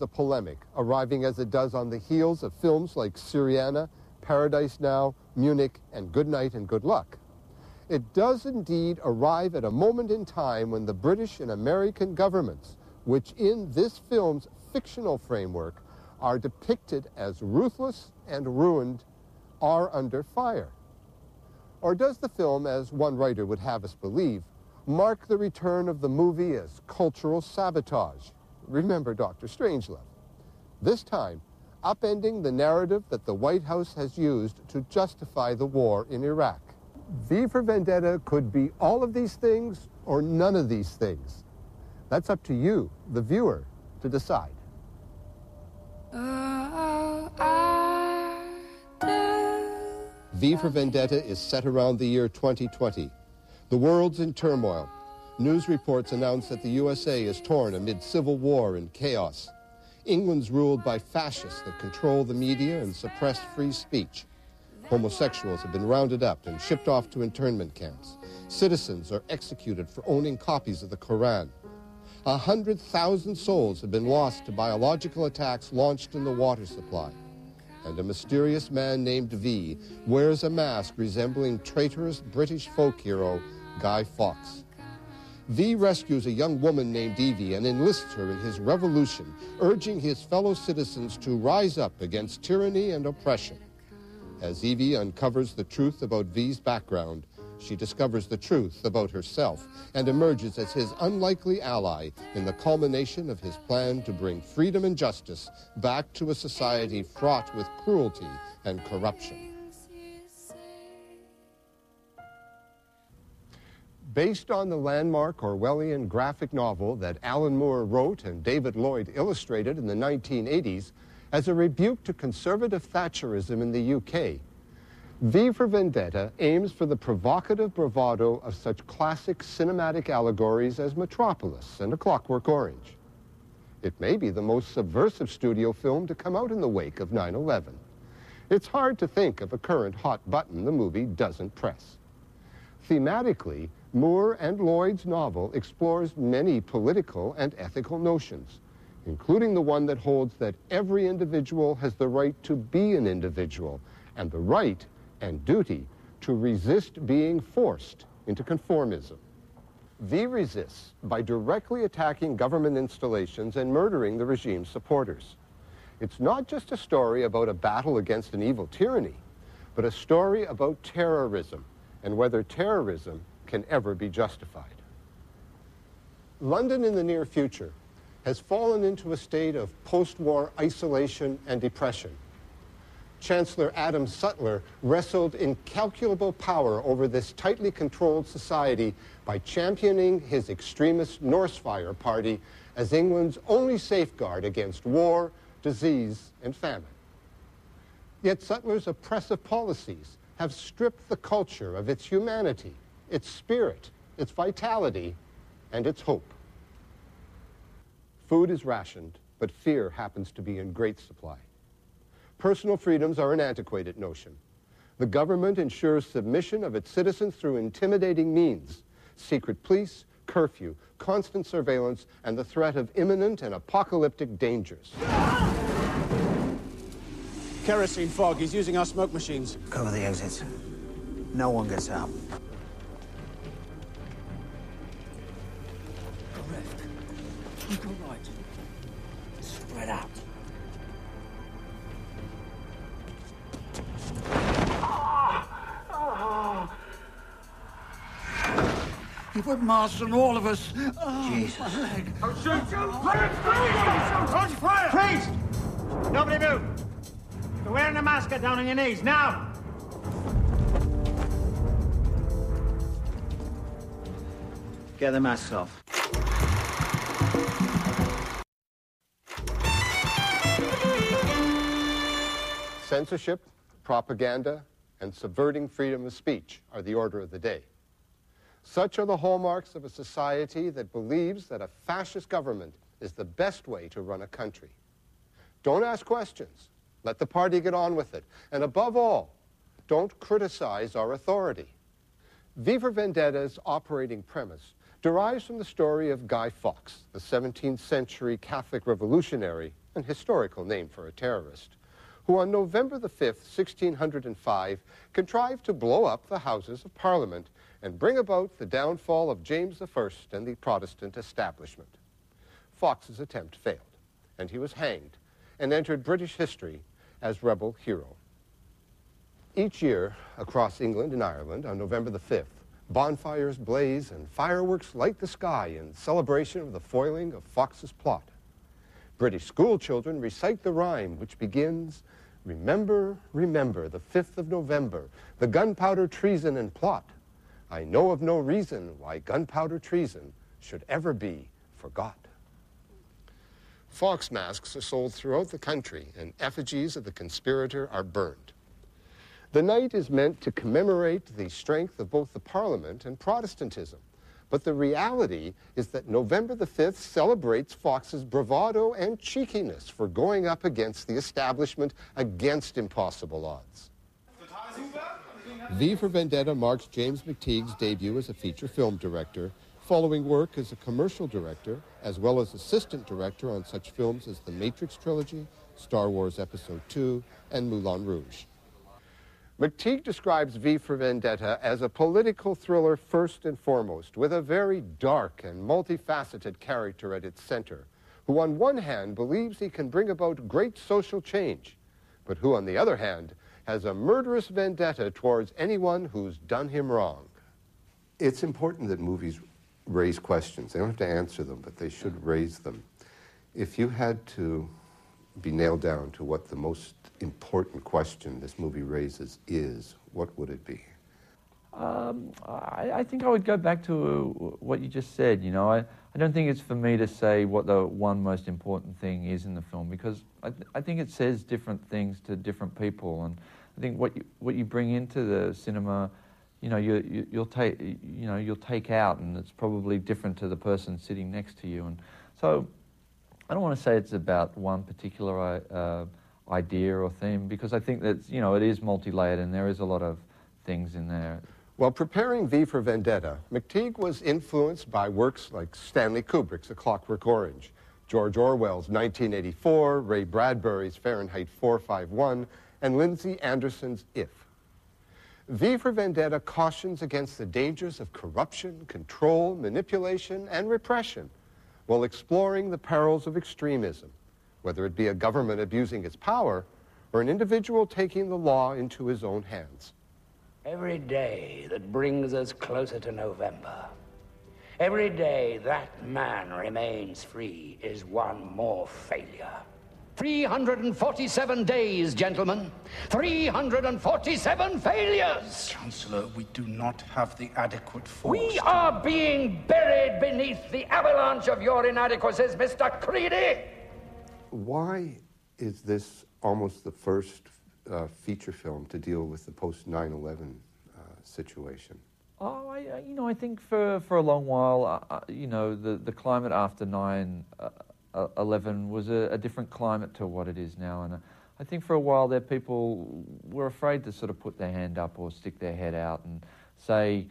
The polemic, arriving as it does on the heels of films like Syriana, Paradise Now, Munich, and Good Night and Good Luck. It does indeed arrive at a moment in time when the British and American governments, which in this film's fictional framework are depicted as ruthless and ruined, are under fire. Or does the film, as one writer would have us believe, mark the return of the movie as cultural sabotage? Remember Dr. Strangelove. This time, upending the narrative that the White House has used to justify the war in Iraq. V for Vendetta could be all of these things or none of these things. That's up to you, the viewer, to decide. V for Vendetta is set around the year 2020. The world's in turmoil. News reports announce that the USA is torn amid civil war and chaos. England's ruled by fascists that control the media and suppress free speech. Homosexuals have been rounded up and shipped off to internment camps. Citizens are executed for owning copies of the Quran. 100,000 souls have been lost to biological attacks launched in the water supply. And a mysterious man named V wears a mask resembling traitorous British folk hero Guy Fawkes. V rescues a young woman named Evie and enlists her in his revolution, urging his fellow citizens to rise up against tyranny and oppression. As Evie uncovers the truth about V's background, she discovers the truth about herself and emerges as his unlikely ally in the culmination of his plan to bring freedom and justice back to a society fraught with cruelty and corruption. Based on the landmark Orwellian graphic novel that Alan Moore wrote and David Lloyd illustrated in the 1980s, as a rebuke to conservative Thatcherism in the UK, V for Vendetta aims for the provocative bravado of such classic cinematic allegories as Metropolis and A Clockwork Orange. It may be the most subversive studio film to come out in the wake of 9/11. It's hard to think of a current hot button the movie doesn't press. Thematically, Moore and Lloyd's novel explores many political and ethical notions, including the one that holds that every individual has the right to be an individual and the right and duty to resist being forced into conformism. V resists by directly attacking government installations and murdering the regime's supporters. It's not just a story about a battle against an evil tyranny, but a story about terrorism and whether terrorism can ever be justified. London in the near future has fallen into a state of post-war isolation and depression. Chancellor Adam Sutler wrestled incalculable power over this tightly controlled society by championing his extremist Northfire party as England's only safeguard against war, disease, and famine. Yet Sutler's oppressive policies have stripped the culture of its humanity, its spirit, its vitality, and its hope. Food is rationed, but fear happens to be in great supply. Personal freedoms are an antiquated notion. The government ensures submission of its citizens through intimidating means: secret police, curfew, constant surveillance, and the threat of imminent and apocalyptic dangers. Kerosene fog. He's using our smoke machines. Cover the exits. No one gets out. Go left. You go right. Spread out. You put masks on all of us. Oh, Jesus. my leg. I'll shoot you! Hold fire! Freeze! Nobody move! You're wearing a mask, get down on your knees, now! Get the masks off. Censorship, propaganda, and subverting freedom of speech are the order of the day. Such are the hallmarks of a society that believes that a fascist government is the best way to run a country. Don't ask questions. Let the party get on with it. And above all, don't criticize our authority. V for Vendetta's operating premise derives from the story of Guy Fawkes, the 17th century Catholic revolutionary, an historical name for a terrorist, who on November the 5th, 1605, contrived to blow up the Houses of Parliament and bring about the downfall of James I and the Protestant establishment. Fawkes's attempt failed, and he was hanged and entered British history as rebel hero. Each year across England and Ireland on November the 5th, bonfires blaze and fireworks light the sky in celebration of the foiling of Fawkes's plot. British school children recite the rhyme which begins, "Remember, remember the 5th of November, the gunpowder treason and plot. I know of no reason why gunpowder treason should ever be forgot." Fawkes masks are sold throughout the country, and effigies of the conspirator are burned. The night is meant to commemorate the strength of both the Parliament and Protestantism, but the reality is that November the 5th celebrates Fawkes's bravado and cheekiness for going up against the establishment against impossible odds. V for Vendetta marks James McTeague's debut as a feature film director, following work as a commercial director, as well as assistant director on such films as The Matrix Trilogy, Star Wars Episode II, and Moulin Rouge. McTeague describes V for Vendetta as a political thriller first and foremost, with a very dark and multifaceted character at its center, who on one hand believes he can bring about great social change, but who on the other hand has a murderous vendetta towards anyone who's done him wrong. It's important that movies raise questions. They don't have to answer them, but they should raise them. If you had to be nailed down to what the most important question this movie raises is, what would it be? I think I would go back to what you just said. You know, I don't think it's for me to say what the one most important thing is in the film, because I think it says different things to different people, and I think what you bring into the cinema, you know, you'll take out, and it's probably different to the person sitting next to you, and so I don't want to say it's about one particular idea or theme, because I think that, you know, it is multi-layered and there is a lot of things in there. While preparing V for Vendetta, McTeague was influenced by works like Stanley Kubrick's A Clockwork Orange, George Orwell's 1984, Ray Bradbury's Fahrenheit 451, and Lindsay Anderson's If. V for Vendetta cautions against the dangers of corruption, control, manipulation, and repression, while exploring the perils of extremism, whether it be a government abusing its power or an individual taking the law into his own hands. Every day that brings us closer to November, every day that man remains free is one more failure. 347 days, gentlemen. 347 failures! Chancellor, we do not have the adequate force. We are being buried beneath the avalanche of your inadequacies, Mr. Creedy! Why is this almost the first feature film to deal with the post-9/11 situation? Oh, I think for a long while, you know, the climate after 9/11 was a different climate to what it is now, and I think for a while there people were afraid to sort of put their hand up or stick their head out and say,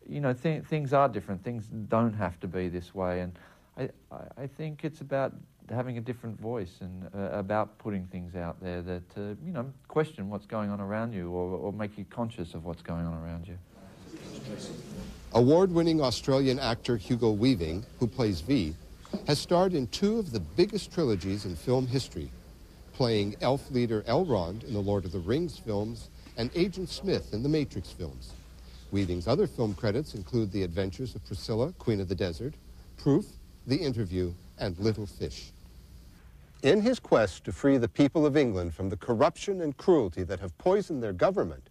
you know, things are different, things don't have to be this way, and I think it's about having a different voice and about putting things out there that, you know, question what's going on around you or make you conscious of what's going on around you. Award-winning Australian actor Hugo Weaving, who plays V, has starred in two of the biggest trilogies in film history, playing elf leader Elrond in the Lord of the Rings films and Agent Smith in the Matrix films. Weaving's other film credits include The Adventures of Priscilla, Queen of the Desert, Proof, The Interview, and Little Fish. In his quest to free the people of England from the corruption and cruelty that have poisoned their government,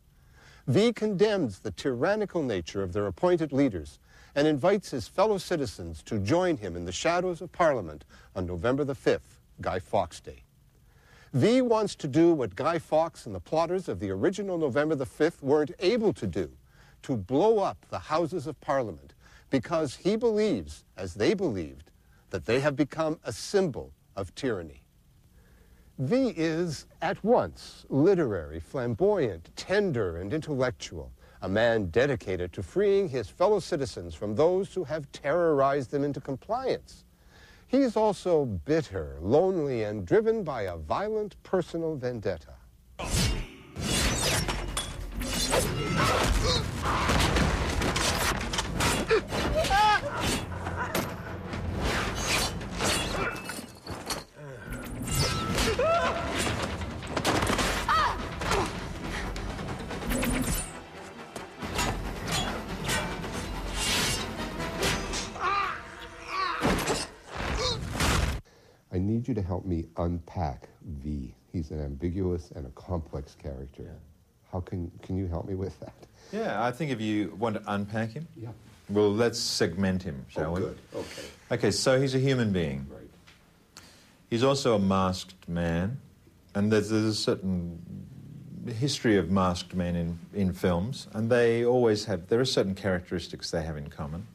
V condemns the tyrannical nature of their appointed leaders and invites his fellow citizens to join him in the shadows of Parliament on November the 5th, Guy Fawkes Day. V wants to do what Guy Fawkes and the plotters of the original November the 5th weren't able to do, to blow up the Houses of Parliament, because he believes, as they believed, that they have become a symbol of tyranny. V is, at once, literary, flamboyant, tender, and intellectual, a man dedicated to freeing his fellow citizens from those who have terrorized them into compliance. He is also bitter, lonely, and driven by a violent personal vendetta. I need you to help me unpack V. He's an ambiguous and a complex character. Yeah. How can you help me with that? Yeah, I think if you want to unpack him, yeah. Well, let's segment him, shall we? Good. Okay. Okay, so he's a human being. Right. He's also a masked man, and there's a certain history of masked men in films, and there are certain characteristics they have in common.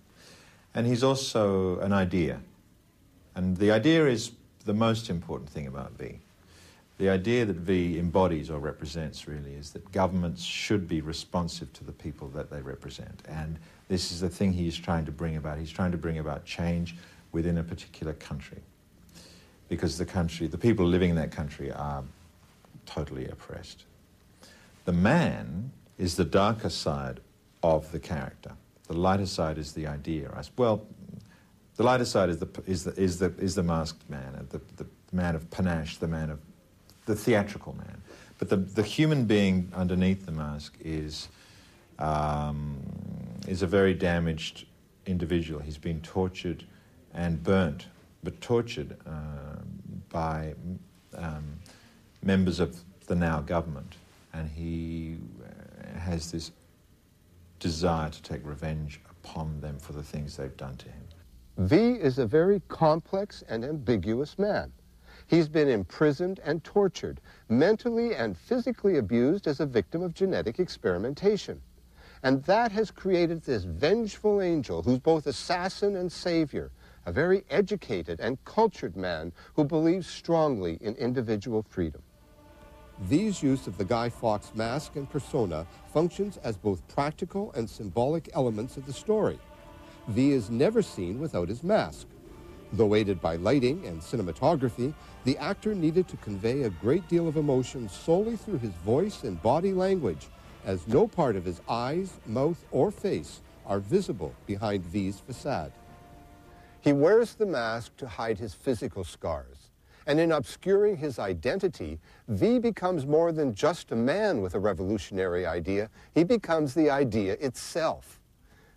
And he's also an idea. And the idea is the most important thing about V. The idea that V embodies or represents really is that governments should be responsive to the people that they represent. And this is the thing he's trying to bring about. He's trying to bring about change within a particular country. Because the people living in that country are totally oppressed. The man is the darker side of the character. The lighter side is the idea. Well, the lighter side is the masked man, the man of panache, the theatrical man. But the human being underneath the mask is a very damaged individual. He's been tortured and burnt, but tortured by members of the now government, and he has this desire to take revenge upon them for the things they've done to him. V is a very complex and ambiguous man. He's been imprisoned and tortured, mentally and physically abused as a victim of genetic experimentation. And that has created this vengeful angel who's both assassin and savior, a very educated and cultured man who believes strongly in individual freedom. V's use of the Guy Fawkes mask and persona functions as both practical and symbolic elements of the story. V is never seen without his mask. Though aided by lighting and cinematography, the actor needed to convey a great deal of emotion solely through his voice and body language, as no part of his eyes, mouth, or face are visible behind V's facade. He wears the mask to hide his physical scars, and in obscuring his identity, V becomes more than just a man with a revolutionary idea. He becomes the idea itself.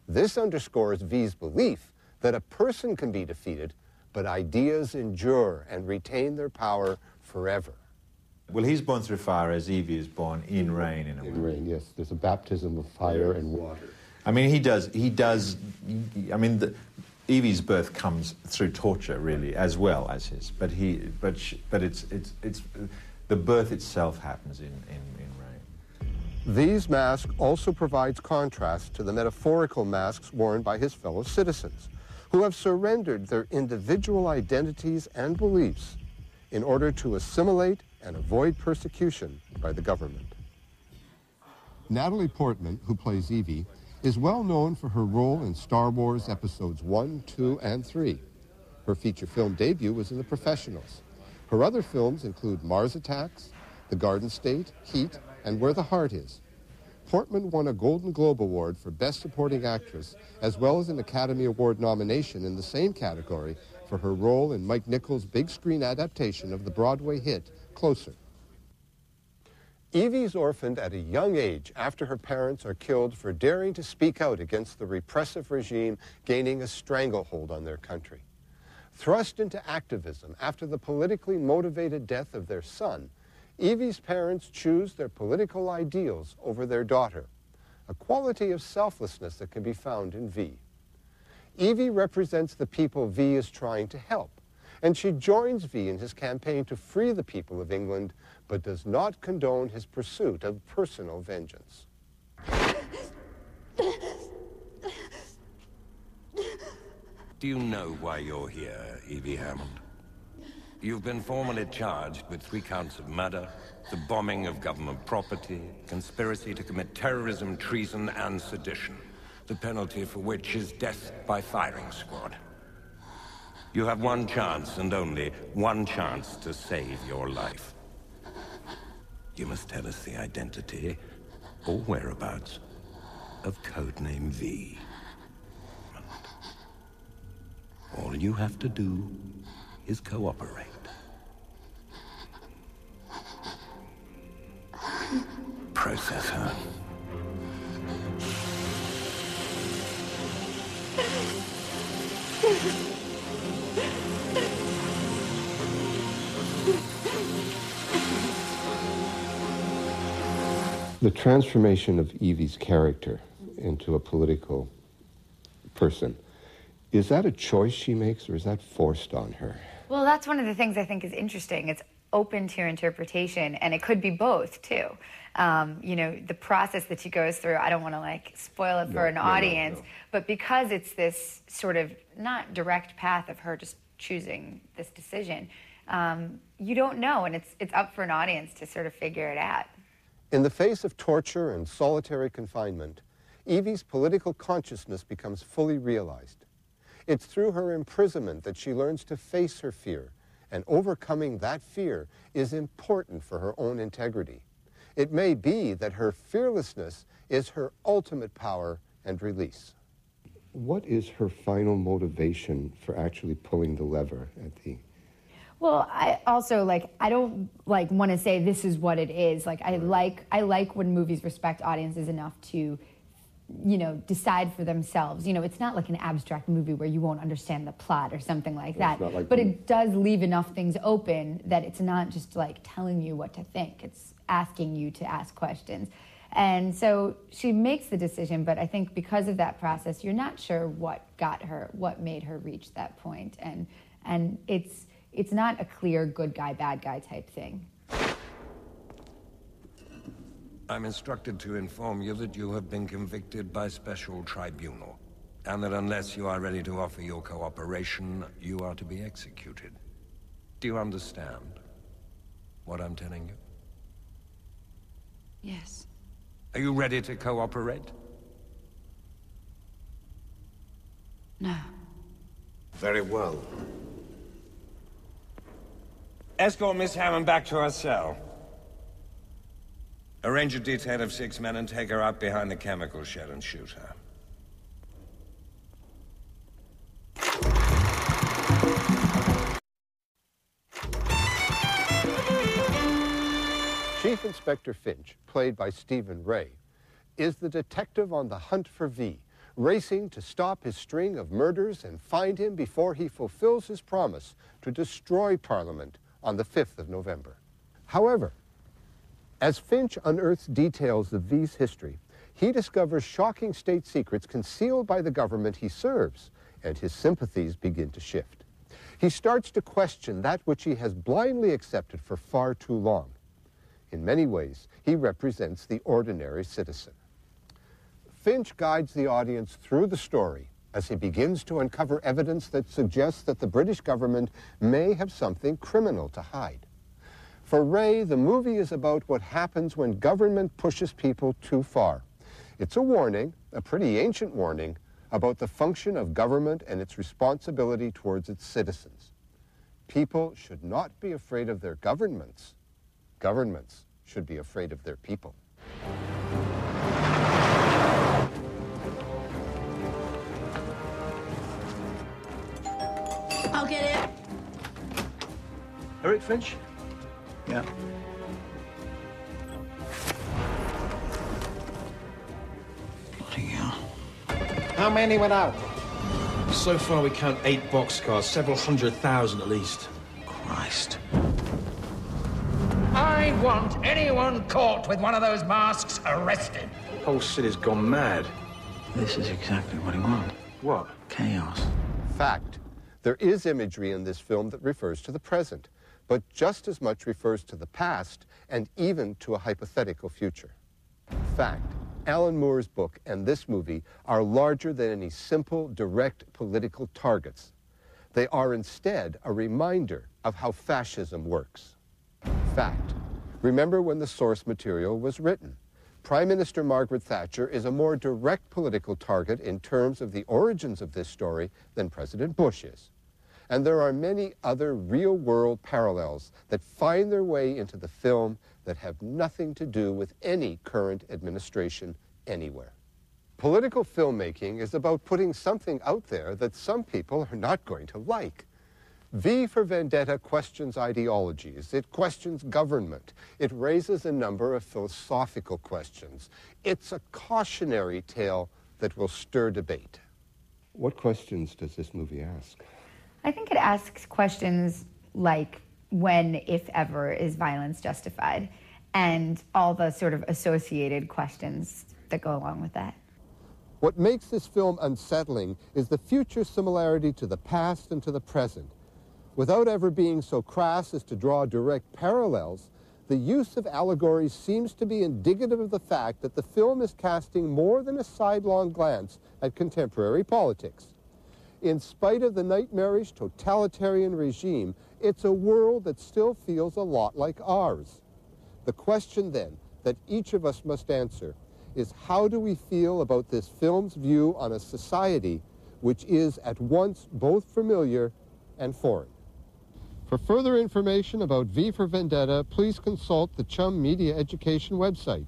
This underscores V's belief that a person can be defeated, but ideas endure and retain their power forever. Well, he's born through fire as Evie is born in rain, in a way. In rain, yes. There's a baptism of fire and water. I mean, Evie's birth comes through torture, really, as well as his. But it's the birth itself happens in rain. V's mask also provides contrast to the metaphorical masks worn by his fellow citizens, who have surrendered their individual identities and beliefs in order to assimilate and avoid persecution by the government. Natalie Portman, who plays Evie, is well known for her role in Star Wars Episodes 1, 2, and 3. Her feature film debut was in The Professionals. Her other films include Mars Attacks, The Garden State, Heat, and Where the Heart Is. Portman won a Golden Globe Award for Best Supporting Actress, as well as an Academy Award nomination in the same category for her role in Mike Nichols' big screen adaptation of the Broadway hit Closer. Evie's orphaned at a young age after her parents are killed for daring to speak out against the repressive regime gaining a stranglehold on their country. Thrust into activism after the politically motivated death of their son, Evie's parents choose their political ideals over their daughter, a quality of selflessness that can be found in V. Evie represents the people V is trying to help, and she joins V in his campaign to free the people of England, but does not condone his pursuit of personal vengeance. Do you know why you're here, Evie Hammond? You've been formally charged with 3 counts of murder, the bombing of government property, conspiracy to commit terrorism, treason, and sedition, the penalty for which is death by firing squad. You have one chance, and only one chance, to save your life. You must tell us the identity, or whereabouts, of Codename V. All you have to do is cooperate. Process her. The transformation of Evie's character into a political person, is that a choice she makes, or is that forced on her? Well, that's one of the things I think is interesting. It's open to your interpretation, and it could be both, too. You know, the process that she goes through, I don't want to, like, spoil it for an audience, but because it's this sort of not direct path of her just choosing this decision, you don't know, and it's up for an audience to sort of figure it out. In the face of torture and solitary confinement, Evie's political consciousness becomes fully realized. It's through her imprisonment that she learns to face her fear, and overcoming that fear is important for her own integrity. It may be that her fearlessness is her ultimate power and release. What is her final motivation for actually pulling the lever at the... Well, I also, like, I don't, like, want to say this is what it is. Like, I like when movies respect audiences enough to, you know, decide for themselves. You know, it's not like an abstract movie where you won't understand the plot or something like that. Like, but it does leave enough things open that it's not just, like, telling you what to think. It's asking you to ask questions. And so she makes the decision, but I think because of that process, you're not sure what got her, what made her reach that point. And it's not a clear good guy, bad guy type thing. I'm instructed to inform you that you have been convicted by special tribunal, and that unless you are ready to offer your cooperation, you are to be executed. Do you understand what I'm telling you? Yes. Are you ready to cooperate? No. Very well. Escort Miss Hammond back to her cell. Arrange a detail of 6 men and take her out behind the chemical shed and shoot her. Chief Inspector Finch, played by Stephen Ray, is the detective on the hunt for V, racing to stop his string of murders and find him before he fulfills his promise to destroy Parliament on the 5th of November. However, as Finch unearths details of V's history, he discovers shocking state secrets concealed by the government he serves, and his sympathies begin to shift. He starts to question that which he has blindly accepted for far too long. In many ways, he represents the ordinary citizen. Finch guides the audience through the story as he begins to uncover evidence that suggests that the British government may have something criminal to hide. For Ray, the movie is about what happens when government pushes people too far. It's a warning, a pretty ancient warning, about the function of government and its responsibility towards its citizens. People should not be afraid of their governments. Governments should be afraid of their people. I'll get it. Eric Finch? Yeah. Bloody hell. How many went out? So far, we count 8 boxcars, several 100,000 at least. Christ. I want anyone caught with one of those masks arrested. The whole city's gone mad. This is exactly what he wanted. What? Chaos. Fact. There is imagery in this film that refers to the present, but just as much refers to the past and even to a hypothetical future. Fact. Alan Moore's book and this movie are larger than any simple, direct political targets. They are instead a reminder of how fascism works. Fact. Remember when the source material was written. Prime Minister Margaret Thatcher is a more direct political target in terms of the origins of this story than President Bush is. And there are many other real-world parallels that find their way into the film that have nothing to do with any current administration anywhere. Political filmmaking is about putting something out there that some people are not going to like. V for Vendetta questions ideologies. It questions government. It raises a number of philosophical questions. It's a cautionary tale that will stir debate. What questions does this movie ask? I think it asks questions like when, if ever, is violence justified? And all the sort of associated questions that go along with that. What makes this film unsettling is the future similarity to the past and to the present. Without ever being so crass as to draw direct parallels, the use of allegories seems to be indicative of the fact that the film is casting more than a sidelong glance at contemporary politics. In spite of the nightmarish totalitarian regime, it's a world that still feels a lot like ours. The question then that each of us must answer is, how do we feel about this film's view on a society which is at once both familiar and foreign? For further information about V for Vendetta, please consult the Chum Media Education website.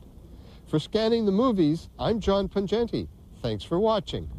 For Scanning the Movies, I'm John Pengente. Thanks for watching.